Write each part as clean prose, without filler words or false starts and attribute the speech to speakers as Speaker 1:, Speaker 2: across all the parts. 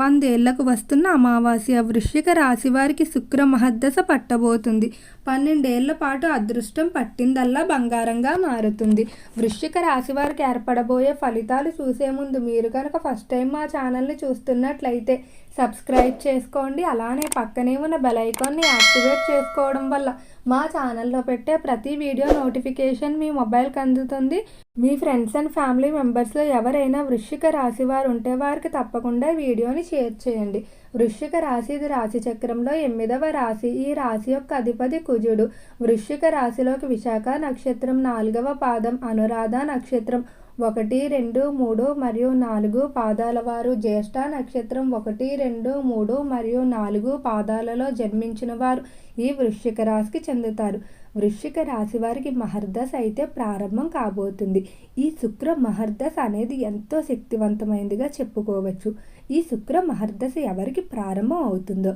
Speaker 1: వందేళ్లకు వస్తున్న అమావాస్య వృశ్చిక రాశి వారికి శుక్ర మహద్దశ పట్టబోతుంది. 12 ఏళ్ల పాటు అదృష్టం పట్టిందల్లా బంగారంగా మారుతుంది. వృశ్చిక రాశి వారికి ఏర్పడబోయే ఫలితాలు చూసే ముందు మీరు కనుక ఫస్ట్ టైం మా ఛానల్ని చూస్తున్నట్లయితే సబ్స్క్రైబ్ చేసుకోండి. అలానే పక్కనే ఉన్న బెల్ ఐకాన్ని యాక్టివేట్ చేసుకోవడం వల్ల మా ఛానల్లో పెట్టే ప్రతి వీడియో నోటిఫికేషన్ మీ మొబైల్కి అందుతుంది. మీ ఫ్రెండ్స్ అండ్ ఫ్యామిలీ మెంబర్స్లో ఎవరైనా వృశ్చిక రాశి వారు ఉంటే వారికి తప్పకుండా వీడియోని షేర్ చేయండి. వృశ్చిక రాశి ఇది రాశి చక్రంలో 8వ రాశి. ఈ రాశి యొక్క అధిపతి కుజుడు. వృశ్చిక రాశిలోకి విశాఖ నక్షత్రం 4వ పాదం, అనురాధ నక్షత్రం 1, 2, 3 మరియు 4 పాదాల వారు, జ్యేష్ఠ నక్షత్రం 1, 2, 3 మరియు 4 పాదాలలో జన్మించిన వారు ఈ వృశ్చిక రాశికి చెందుతారు. వృశ్చిక రాశి వారికి మహర్దశ అయితే ప్రారంభం కాబోతుంది. ఈ శుక్ర మహర్దశ అనేది ఎంతో శక్తివంతమైనదిగా చెప్పుకోవచ్చు. ఈ శుక్ర మహర్దశ ఎవరికి ప్రారంభం అవుతుందో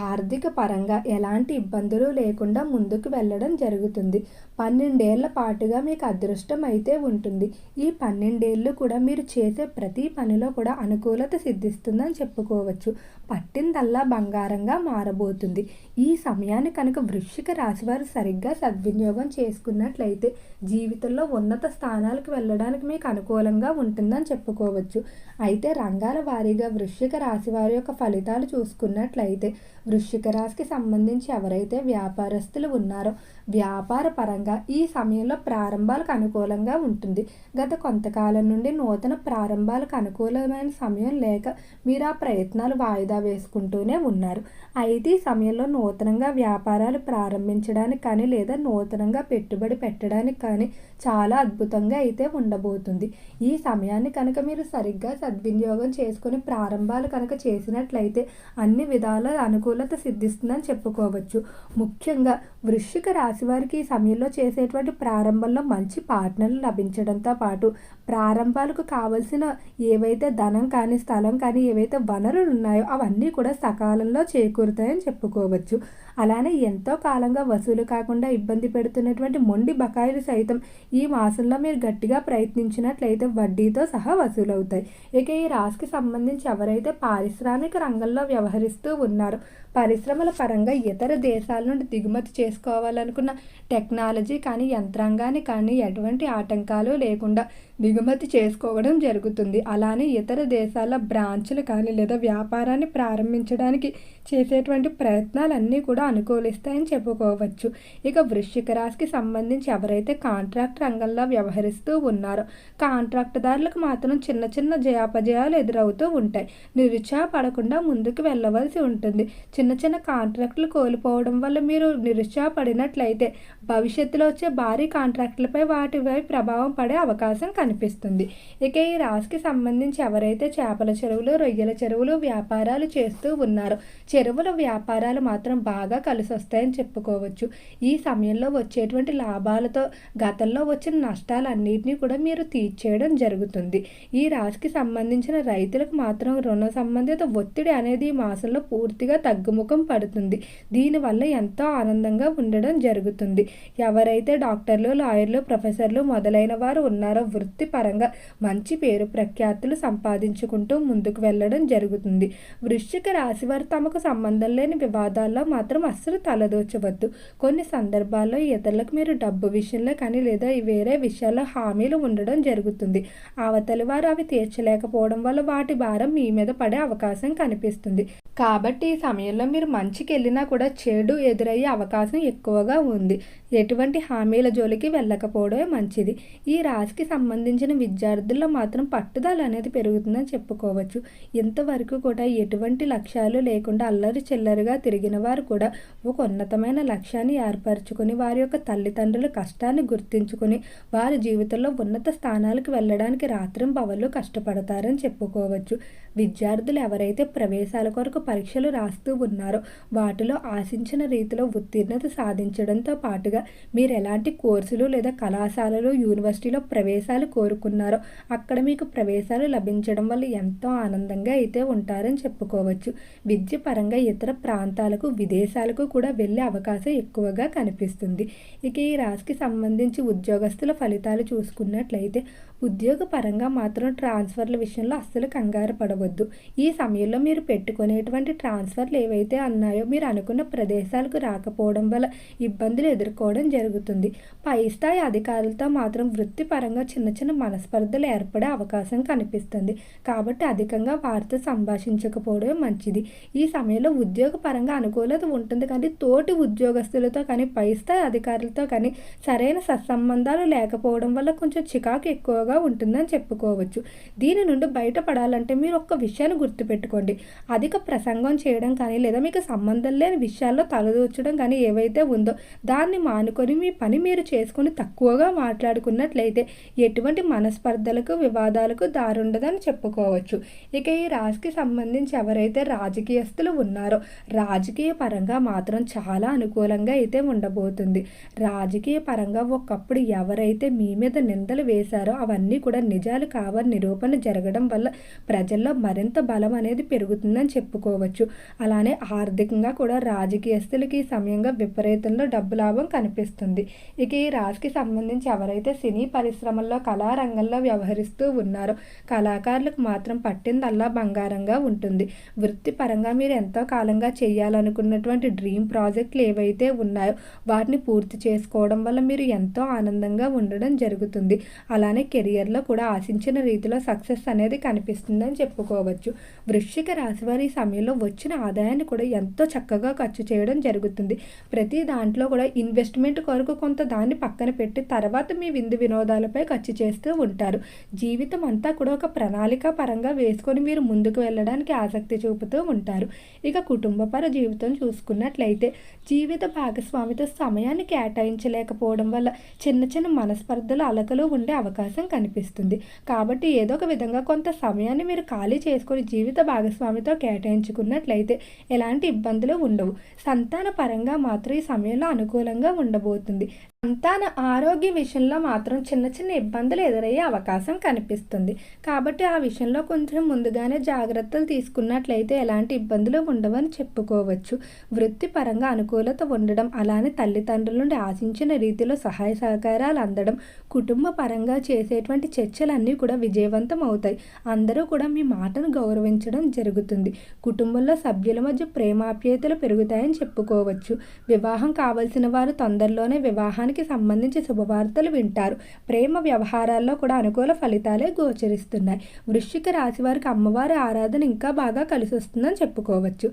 Speaker 1: ఆర్థిక పరంగా ఎలాంటి ఇబ్బందులు లేకుండా ముందుకు వెళ్ళడం జరుగుతుంది. 12 ఏళ్ల పాటుగా మీకు అదృష్టం అయితే ఉంటుంది. ఈ 12 ఏళ్ళు కూడా మీరు చేసే ప్రతి పనిలో కూడా అనుకూలత సిద్ధిస్తుందని చెప్పుకోవచ్చు. పట్టిందల్లా బంగారంగా మారబోతుంది. ఈ సమయాన్ని కనుక వృశ్చిక రాశి వారు సరిగ్గా సద్వినియోగం చేసుకున్నట్లయితే జీవితంలో ఉన్నత స్థానాలకు వెళ్ళడానికి మీకు అనుకూలంగా ఉంటుందని చెప్పుకోవచ్చు. అయితే రంగాల వారీగా వృశ్చిక రాశి వారి యొక్క ఫలితాలు చూసుకున్నట్లయితే వృశ్చిక రాశికి సంబంధించి ఎవరైతే వ్యాపారస్తులు ఉన్నారో వ్యాపార పరంగా ఈ సమయంలో ప్రారంభాలకు అనుకూలంగా ఉంటుంది. గత కొంతకాలం నుండి నూతన ప్రారంభాలకు అనుకూలమైన సమయం లేక మీరు ఆ ప్రయత్నాలు వాయిదా వేసుకుంటూనే ఉన్నారు. అయితే ఈ సమయంలో నూతనంగా వ్యాపారాలు ప్రారంభించడానికి కానీ లేదా నూతనంగా పెట్టుబడి పెట్టడానికి కానీ చాలా అద్భుతంగా అయితే ఉండబోతుంది. ఈ సమయాన్ని కనుక మీరు సరిగ్గా సద్వినియోగం చేసుకుని ప్రారంభాలు కనుక చేసినట్లయితే అన్ని విధాల అనుకూలత సిద్ధిస్తుందని చెప్పుకోవచ్చు. ముఖ్యంగా వృశ్చిక రాశి వారికి ఈ సమయంలో చేసేటువంటి ప్రారంభంలో మంచి పార్ట్నర్లు లభించడంతో పాటు ప్రారంభాలకు కావలసిన ఏవైతే ధనం కానీ స్థలం కానీ ఏవైతే వనరులు ఉన్నాయో అవన్నీ కూడా సకాలంలో చేకూరుతాయని చెప్పుకోవచ్చు. అలానే ఎంతో కాలంగా వసూలు కాకుండా ఇబ్బంది పెడుతున్నటువంటి మొండి బకాయిలు సైతం ఈ మాసంలో మీరు గట్టిగా ప్రయత్నించినట్లయితే వడ్డీతో సహా వసూలవుతాయి. ఇక ఈ రాశికి సంబంధించి ఎవరైతే పారిశ్రామిక రంగంలో వ్యవహరిస్తూ ఉన్నారో పరిశ్రమల పరంగా ఇతర దేశాల నుండి దిగుమతి చేసుకోవాలనుకున్న టెక్నాలజీ కానీ యంత్రాంగాన్ని కానీ ఎటువంటి ఆటంకాలు లేకుండా దిగుమతి చేసుకోవడం జరుగుతుంది. అలానే ఇతర దేశాల బ్రాంచులు కానీ లేదా వ్యాపారాన్ని ప్రారంభించడానికి చేసేటువంటి ప్రయత్నాలన్నీ కూడా అనుకూలిస్తాయని చెప్పుకోవచ్చు. ఇక వృశ్చిక రాశికి సంబంధించి ఎవరైతే కాంట్రాక్ట్ రంగంలో వ్యవహరిస్తూ ఉన్నారో కాంట్రాక్టుదారులకు మాత్రం చిన్న చిన్న జయాపజయాలు ఎదురవుతూ ఉంటాయి. నిరుత్సాహపడకుండా ముందుకు వెళ్ళవలసి ఉంటుంది. చిన్న చిన్న కాంట్రాక్టులు కోల్పోవడం వల్ల మీరు నిరుత్సాహపడినట్లయితే భవిష్యత్తులో వచ్చే భారీ కాంట్రాక్టులపై వాటిపై ప్రభావం పడే అవకాశం కనిపిస్తుంది. ఇక ఈ రాశికి సంబంధించి ఎవరైతే చేపల చెరువులు, రొయ్యల చెరువులు వ్యాపారాలు చేస్తూ ఉన్నారో చెరువుల వ్యాపారాలు మాత్రం బాగా కలిసి వస్తాయని చెప్పుకోవచ్చు. ఈ సమయంలో వచ్చేటువంటి లాభాలతో గతంలో వచ్చిన నష్టాలన్నింటినీ కూడా మీరు తీర్చేయడం జరుగుతుంది. ఈ రాశికి సంబంధించిన రైతులకు మాత్రం రుణ సంబంధిత ఒత్తిడి అనేది ఈ మాసంలో పూర్తిగా తగ్గుముఖం పడుతుంది. దీనివల్ల ఎంతో ఆనందంగా ఉండడం జరుగుతుంది. ఎవరైతే డాక్టర్లు, లాయర్లు, ప్రొఫెసర్లు మొదలైన వారు ఉన్నారో వృత్తిపరంగా మంచి పేరు ప్రఖ్యాతులు సంపాదించుకుంటూ ముందుకు వెళ్ళడం జరుగుతుంది. వృశ్చిక రాశి వారు తమకు సంబంధం లేని వివాదాల్లో మాత్రం అస్సలు తలదూచవద్దు. కొన్ని సందర్భాల్లో ఇతరులకు మీరు డబ్బు విషయంలో కానీ లేదా వేరే విషయాల్లో హామీలు ఉండడం జరుగుతుంది. అవతలి వారు అవి తీర్చలేకపోవడం వల్ల వాటి భారం మీ మీద పడే అవకాశం కనిపిస్తుంది. కాబట్టి ఈ సమయంలో మీరు మంచికి వెళ్ళినా కూడా చెడు ఎదురయ్యే అవకాశం ఎక్కువగా ఉంది. ఎటువంటి హామీల జోలికి వెళ్ళకపోవడమే మంచిది. ఈ రాశికి సంబంధించిన విద్యార్థుల్లో మాత్రం పట్టుదల అనేది పెరుగుతుందని చెప్పుకోవచ్చు. ఇంతవరకు కూడా ఎటువంటి లక్ష్యాలు లేకుండా అల్లరి చిల్లరిగా తిరిగిన వారు కూడా ఒక ఉన్నతమైన లక్ష్యాన్ని ఏర్పరచుకొని వారి యొక్క తల్లిదండ్రుల కష్టాన్ని గుర్తించుకొని వారి జీవితంలో ఉన్నత స్థానాలకు వెళ్ళడానికి రాత్రింబవళ్ళు కష్టపడతారని చెప్పుకోవచ్చు. విద్యార్థులు ఎవరైతే ప్రవేశాల కొరకు పరీక్షలు రాస్తూ ఉన్నారో వాటిలో ఆశించిన రీతిలో ఉత్తీర్ణత సాధించడంతో పాటుగా మీరు ఎలాంటి కోర్సులు లేదా కళాశాలలు, యూనివర్సిటీలో ప్రవేశాలు కోరుకున్నారో అక్కడ మీకు ప్రవేశాలు లభించడం వల్ల ఎంతో ఆనందంగా అయితే ఉంటారని చెప్పుకోవచ్చు. విద్య పరంగా ఇతర ప్రాంతాలకు, విదేశాలకు కూడా వెళ్ళే అవకాశం ఎక్కువగా కనిపిస్తుంది. ఇక ఈ రాశికి సంబంధించి ఉద్యోగస్తుల ఫలితాలు చూసుకున్నట్లయితే ఉద్యోగపరంగా మాత్రం ట్రాన్స్ఫర్ల విషయంలో అస్సలు కంగారు పడవద్దు. ఈ సమయంలో మీరు పెట్టుకునేటువంటి ట్రాన్స్ఫర్లు ఏవైతే అన్నాయో మీరు అనుకున్న ప్రదేశాలకు రాకపోవడం వల్ల ఇబ్బందులు ఎదుర్కోవడం జరుగుతుంది. పై స్థాయి అధికారులతో మాత్రం వృత్తిపరంగా చిన్న చిన్న మనస్పర్ధలు ఏర్పడే అవకాశం కనిపిస్తుంది. కాబట్టి అధికంగా వారితో సంభాషించకపోవడమే మంచిది. ఈ సమయంలో ఉద్యోగపరంగా అనుకూలత ఉంటుంది, కానీ తోటి ఉద్యోగస్తులతో కానీ పై స్థాయి అధికారులతో కానీ సరైన సత్సంబంధాలు లేకపోవడం వల్ల కొంచెం చికాకు ఎక్కువగా ఉంటుందని చెప్పుకోవచ్చు. దీని నుండి బయటపడాలంటే మీరు ఒక్క విషయాన్ని గుర్తుపెట్టుకోండి. అధిక ప్రసంగం చేయడం కానీ లేదా మీకు సంబంధం లేని విషయాల్లో తలదూర్చడం కానీ ఏవైతే ఉందో దాన్ని మానుకొని మీ పని మీరు చేసుకుని తక్కువగా మాట్లాడుకున్నట్లయితే ఎటువంటి మనస్పర్ధలకు వివాదాలకు దారుండదని చెప్పుకోవచ్చు. ఇక ఈ రాశికి సంబంధించి ఎవరైతే రాజకీయస్తులు ఉన్నారో రాజకీయ పరంగా మాత్రం చాలా అనుకూలంగా అయితే ఉండబోతుంది. రాజకీయ పరంగా ఒకప్పుడు ఎవరైతే మీ మీద నిందలు వేశారో అవన్నీ కూడా నిజాలు కావని నిరూపణ జరగడం వల్ల ప్రజల్లో మరింత బలం అనేది పెరుగుతుందని చెప్పుకోవచ్చు. అలానే ఆర్థికంగా కూడా రాజకీయస్తులకి ఈ సమయంగా విపరీతంలో డబ్బు లాభం కనిపిస్తుంది. ఇక ఈ రాశికి సంబంధించి ఎవరైతే సినీ పరిశ్రమల్లో కళారంగంలో వ్యవహరిస్తూ ఉన్నారో కళాకారులకు మాత్రం పట్టిందల్లా బంగారంగా ఉంటుంది. వృత్తిపరంగా మీరు ఎంతో కాలంగా చేయాలనుకున్నటువంటి డ్రీమ్ ప్రాజెక్టులు ఏవైతే ఉన్నాయో వాటిని పూర్తి చేసుకోవడం వల్ల మీరు ఎంతో ఆనందంగా ఉండడం జరుగుతుంది. అలానే కెరియర్లో కూడా ఆశించిన రీతిలో సక్సెస్ అనేది కనిపిస్తుందని చెప్పుకోవచ్చు. వృశ్చిక రాశి వారి ఈ సమయంలో వచ్చిన ఆదాయాన్ని కూడా ఎంతో చక్కగా ఖర్చు చేయడం జరుగుతుంది. ప్రతి దాంట్లో కూడా ఇన్వెస్ట్మెంట్ కొరకు కొంత దాన్ని పక్కన పెట్టి తర్వాత మీ విందు వినోదాలపై ఖర్చు చేస్తూ ఉంటారు. జీవితం అంతా కూడా ఒక ప్రణాళిక పరంగా వేసుకొని మీరు ముందుకు వెళ్ళడానికి ఆసక్తి చూపుతూ ఉంటారు. ఇక కుటుంబపర జీవితం చూసుకున్నట్లయితే జీవిత భాగస్వామితో సమయాన్ని కేటాయించలేకపోవడం వల్ల చిన్న చిన్న మనస్పర్ధలు అలకలు ఉండే అవకాశం కనిపిస్తుంది. కాబట్టి ఏదో ఒక విధంగా కొంత సమయాన్ని మీరు ఖాళీ చేసుకొని జీవిత భాగస్వామితో కేటాయించుకున్నట్లయితే ఎలాంటి ఇబ్బందులు ఉండవు. సంతాన పరంగా మాత్రం ఈ సమయంలో అనుకూలంగా ఉండబోతుంది. సంతాన ఆరోగ్య విషయంలో మాత్రం చిన్న చిన్న ఇబ్బందులు ఎదురయ్యే అవకాశం కనిపిస్తుంది. కాబట్టి ఆ విషయంలో కొంచెం ముందుగానే జాగ్రత్తలు తీసుకున్నట్లయితే ఎలాంటి ఇబ్బందులు ఉండవని చెప్పుకోవచ్చు. వృత్తిపరంగా అనుకూలత ఉండడం, అలానే తల్లిదండ్రుల నుండి ఆశించిన రీతిలో సహాయ సహకారాలు అందడం, కుటుంబ పరంగా చేసేటువంటి చర్చలన్నీ కూడా విజయవంతం అవుతాయి. అందరూ కూడా మీ మాటను గౌరవించడం జరుగుతుంది. కుటుంబంలో సభ్యుల మధ్య ప్రేమాప్యాయతలు పెరుగుతాయని చెప్పుకోవచ్చు. వివాహం కావలసిన వారు తొందరలోనే వివాహానికి సంబంధించి శుభవార్తలు వింటారు. ప్రేమ వ్యవహారాల్లో కూడా అనుకూల ఫలితాలే గోచరిస్తున్నాయి. వృశ్చిక రాశి వారికి అమ్మవారి ఆరాధన ఇంకా బాగా కలిసి వస్తుందని చెప్పుకోవచ్చు.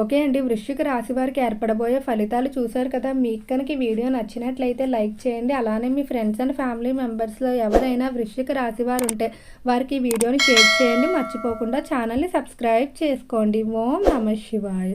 Speaker 1: ఓకే అండి, వృశ్చిక రాశి వారికి ఏర్పడబోయే ఫలితాలు చూశారు కదా. మీకు కనుక ఈ వీడియో నచ్చినట్లయితే లైక్ చేయండి. అలానే మీ ఫ్రెండ్స్ అండ్ ఫ్యామిలీ మెంబర్స్లో ఎవరైనా వృశ్చిక రాశి వారు ఉంటే వారికి ఈ వీడియోని షేర్ చేయండి. మర్చిపోకుండా ఛానల్ని సబ్స్క్రైబ్ చేసుకోండి. ఓం నమః శివాయ.